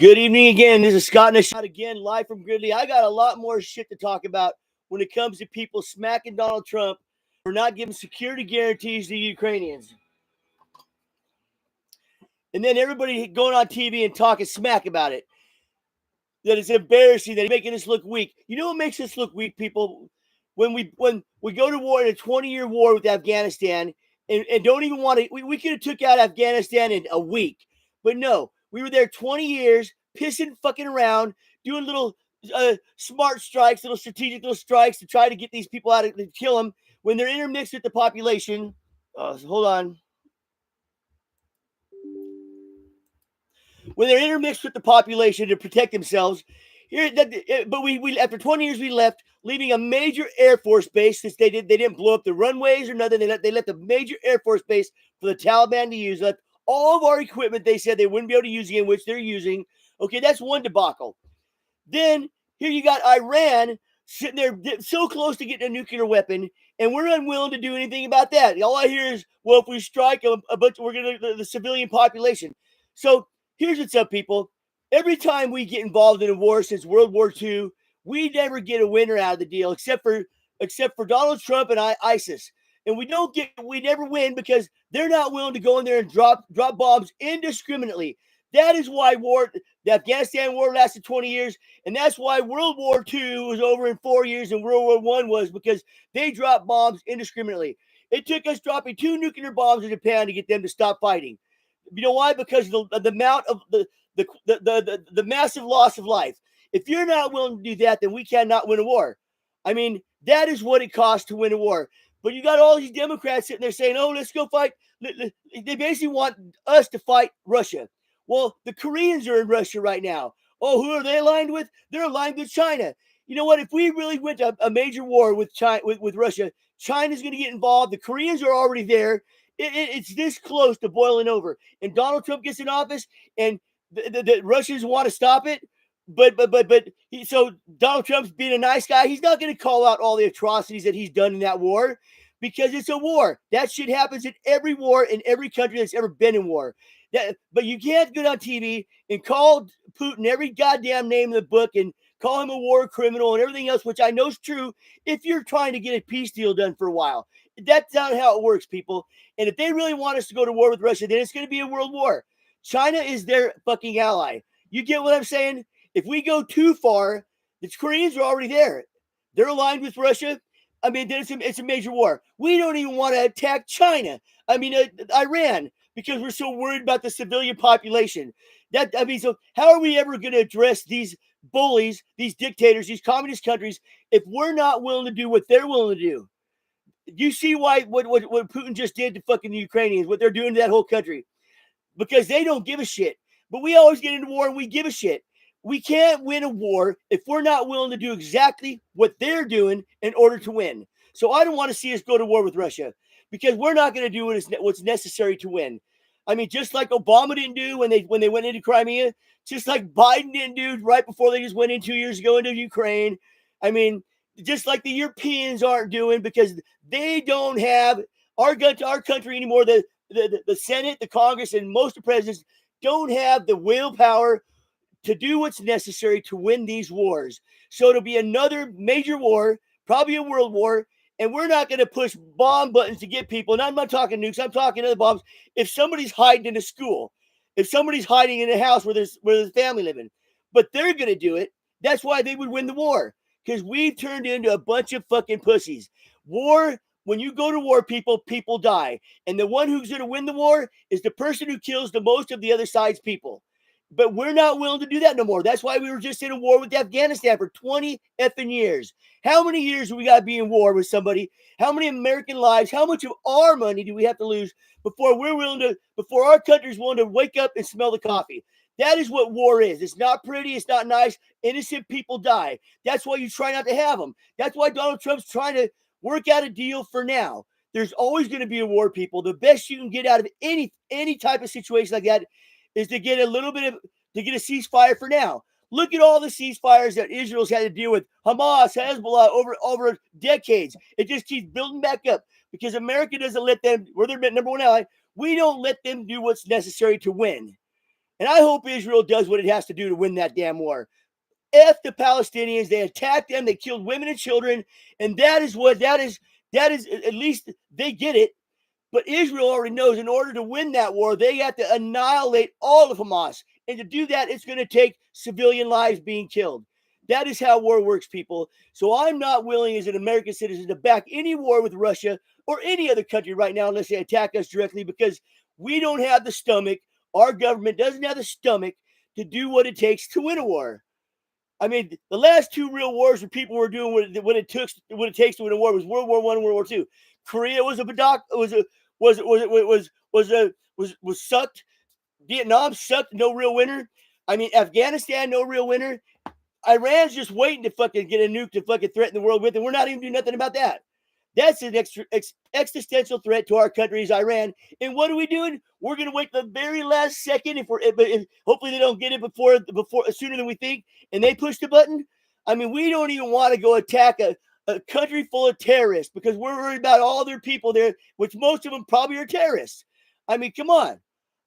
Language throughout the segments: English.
Good evening again. This is Scott and a shot again, live from Gridley. I got a lot more shit to talk about when it comes to people smacking Donald Trump for not giving security guarantees to Ukrainians. And then everybody going on TV and talking smack about it. That it's embarrassing, that he's making us look weak. You know what makes us look weak, people? When we go to war in a 20-year war with Afghanistan and don't even want to, we could have took out Afghanistan in a week. But no, we were there 20 years, pissing fucking around, doing little smart strikes, little strategic little strikes to try to get these people out of to kill them when they're intermixed with the population. Hold on. When they're intermixed with the population to protect themselves. But we after 20 years we left, leaving a major Air Force base. Since they didn't blow up the runways or nothing. They left a major Air Force base for the Taliban to use. Left all of our equipment they said they wouldn't be able to use again, which they're using. Okay, that's one debacle. Then here you got Iran sitting there so close to getting a nuclear weapon, and we're unwilling to do anything about that. All I hear is, well, if we strike a bunch, we're going to the civilian population. So here's what's up, people. Every time we get involved in a war since World War II, we never get a winner out of the deal, except for Donald Trump and ISIS. And we never win because they're not willing to go in there and drop bombs indiscriminately. That is why the Afghanistan war lasted 20 years, and that's why World War II was over in 4 years and World War I was, because they dropped bombs indiscriminately. It took us dropping 2 nuclear bombs in Japan to get them to stop fighting. You know why? Because of the amount of the massive loss of life. If you're not willing to do that, then we cannot win a war. I mean, that is what it costs to win a war. But you got all these Democrats sitting there saying, oh, let's go fight. They basically want us to fight Russia. Well, the Koreans are in Russia right now. Oh, who are they aligned with? They're aligned with China. You know what? If we really went to a major war with China, with Russia, China's going to get involved. The Koreans are already there. It's this close to boiling over. And Donald Trump gets in office, and the Russians want to stop it. So Donald Trump's being a nice guy. He's not going to call out all the atrocities that he's done in that war, because it's a war. That shit happens in every war in every country that's ever been in war. But you can't get on TV and call Putin every goddamn name in the book and call him a war criminal and everything else, which I know is true, if you're trying to get a peace deal done for a while. That's not how it works, people. And if they really want us to go to war with Russia, then it's going to be a world war. China is their fucking ally. You get what I'm saying? If we go too far, the Koreans are already there. They're aligned with Russia. I mean, then it's a major war. We don't even want to attack China. I mean, Iran, because we're so worried about the civilian population. So how are we ever going to address these bullies, these dictators, these communist countries, if we're not willing to do what they're willing to do? You see why what Putin just did to fucking the Ukrainians, what they're doing to that whole country, because they don't give a shit. But we always get into war and we give a shit. We can't win a war if we're not willing to do exactly what they're doing in order to win. So I don't want to see us go to war with Russia, because we're not going to do what's necessary to win. I mean, just like Obama didn't do when they went into Crimea, just like Biden didn't do right before they just went in 2 years ago into Ukraine. I mean, just like the Europeans aren't doing, because they don't have our country anymore. The Senate, the Congress, and most of the presidents don't have the willpower to do what's necessary to win these wars. So it'll be another major war, probably a world war, and we're not going to push bomb buttons to get people. And I'm not talking nukes, I'm talking other bombs. If somebody's hiding in a school, if somebody's hiding in a house where there's a family living, but they're going to do it, that's why they would win the war, because we've turned into a bunch of fucking pussies. War, when you go to war, people die. And the one who's going to win the war is the person who kills the most of the other side's people. But we're not willing to do that no more. That's why we were just in a war with Afghanistan for 20 effing years. How many years do we got to be in war with somebody? How many American lives? How much of our money do we have to lose before our country's willing to wake up and smell the coffee? That is what war is. It's not pretty. It's not nice. Innocent people die. That's why you try not to have them. That's why Donald Trump's trying to work out a deal for now. There's always going to be a war, people. The best you can get out of any type of situation like that is to get a ceasefire for now. Look at all the ceasefires that Israel's had to deal with, Hamas, Hezbollah, over decades. It just keeps building back up because America doesn't let them, we're their number one ally, we don't let them do what's necessary to win. And I hope Israel does what it has to do to win that damn war. F the Palestinians. They attacked them. They killed women and children. And that is at least they get it. But Israel already knows in order to win that war, they have to annihilate all of Hamas. And to do that, it's going to take civilian lives being killed. That is how war works, people. So I'm not willing as an American citizen to back any war with Russia or any other country right now unless they attack us directly, because we don't have the stomach. Our government doesn't have the stomach to do what it takes to win a war. I mean, the last two real wars where people were doing what it takes to win a war was World War I and World War II. Korea was sucked. Vietnam sucked. No real winner. I mean, Afghanistan, no real winner. Iran's just waiting to fucking get a nuke to fucking threaten the world with, and we're not even doing nothing about that. That's an existential threat to our country is Iran. And what are we doing? We're going to wait the very last second if hopefully they don't get it before sooner than we think, and they push the button. I mean, we don't even want to go attack a country full of terrorists because we're worried about all their people there, which most of them probably are terrorists. I mean, come on.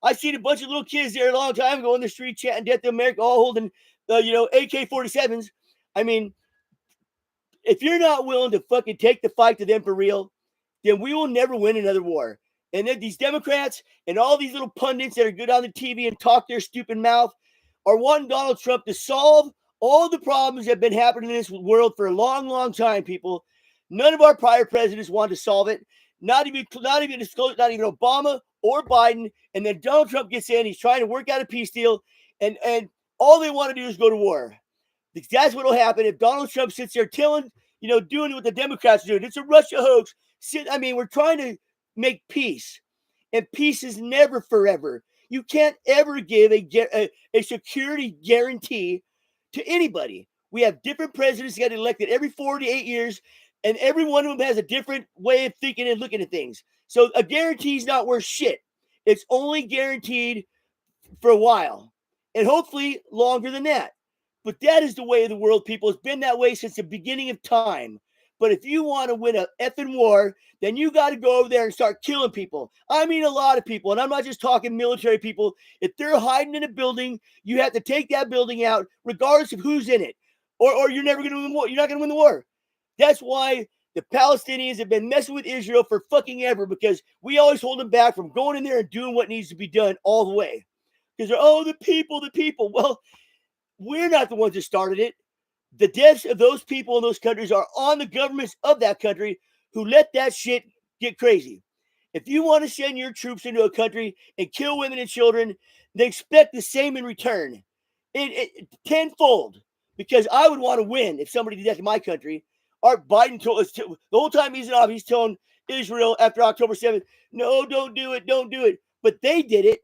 I seen a bunch of little kids there a long time ago in the street chanting "Death to America," all holding, AK-47s. I mean, if you're not willing to fucking take the fight to them for real, then we will never win another war. And then these Democrats and all these little pundits that are good on the TV and talk their stupid mouth are wanting Donald Trump to solve all the problems that have been happening in this world for a long, long time, people. None of our prior presidents wanted to solve it. Not even Obama or Biden. And then Donald Trump gets in. He's trying to work out a peace deal. And all they want to do is go to war. That's what will happen if Donald Trump sits there doing what the Democrats are doing. It's a Russia hoax. We're trying to make peace, and peace is never forever. You can't ever give a security guarantee to anybody. We have different presidents that get elected every 4 to 8 years, and every one of them has a different way of thinking and looking at things. So a guarantee is not worth shit. It's only guaranteed for a while, and hopefully longer than that. But that is the way of the world, people. It's been that way since the beginning of time. But if you want to win a effing war, then you got to go over there and start killing people. I mean, a lot of people. And I'm not just talking military people. If they're hiding in a building, you have to take that building out, regardless of who's in it. Or you're never going to win the war. You're not going to win the war. That's why the Palestinians have been messing with Israel for fucking ever, because we always hold them back from going in there and doing what needs to be done all the way. Because they're, the people. Well, we're not the ones that started it. The deaths of those people in those countries are on the governments of that country who let that shit get crazy. If you want to send your troops into a country and kill women and children, they expect the same in return. Tenfold. Because I would want to win if somebody did that to my country. Art Biden told us the whole time he's in office, he's telling Israel after October 7th, no, don't do it. But they did it.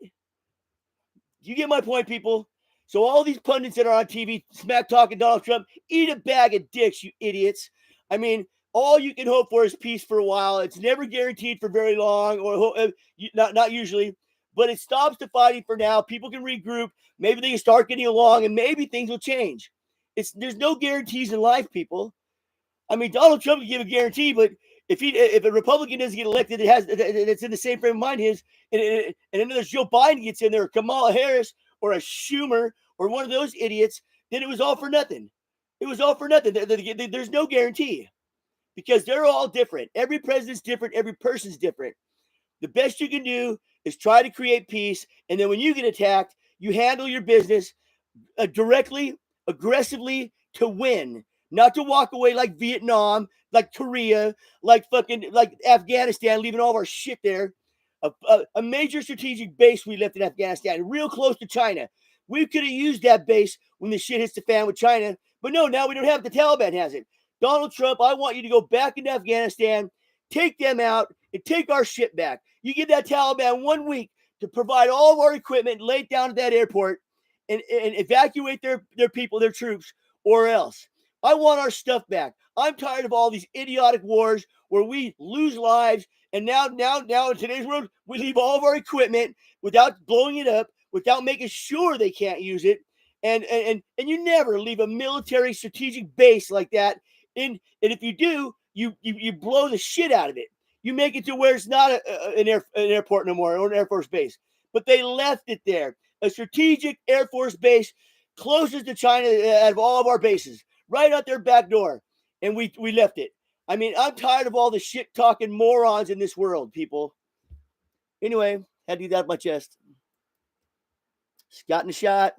You get my point, people? So all these pundits that are on TV smack talking Donald Trump, eat a bag of dicks, you idiots. I mean, all you can hope for is peace for a while. It's never guaranteed for very long, or not usually. But it stops the fighting for now. People can regroup. Maybe they can start getting along, and maybe things will change. There's no guarantees in life, people. I mean, Donald Trump can give a guarantee, but if a Republican doesn't get elected, it's in the same frame of mind his, and another Joe Biden gets in there, or Kamala Harris, or a Schumer, or one of those idiots, then it was all for nothing. It was all for nothing. There's no guarantee, because they're all different. Every president's different. Every person's different. The best you can do is try to create peace, and then when you get attacked, you handle your business directly, aggressively, to win. Not to walk away like Vietnam, like Korea, like Afghanistan, leaving all of our shit there. A major strategic base we left in Afghanistan, real close to China. We could have used that base when the shit hits the fan with China. But no, now we don't have it. The Taliban has it. Donald Trump, I want you to go back into Afghanistan, take them out, and take our shit back. You give that Taliban 1 week to provide all of our equipment, lay it down at that airport, and evacuate their people, their troops, or else. I want our stuff back. I'm tired of all these idiotic wars where we lose lives, and now in today's world, we leave all of our equipment without blowing it up, without making sure they can't use it, and you never leave a military strategic base like that. And if you do, you blow the shit out of it. You make it to where it's not an airport no more, or an Air Force base. But they left it there. a strategic Air Force base closest to China out of all of our bases, right out their back door. And we left it. I mean, I'm tired of all the shit talking morons in this world, people. Anyway, had to get that off my chest. Scott in the shot.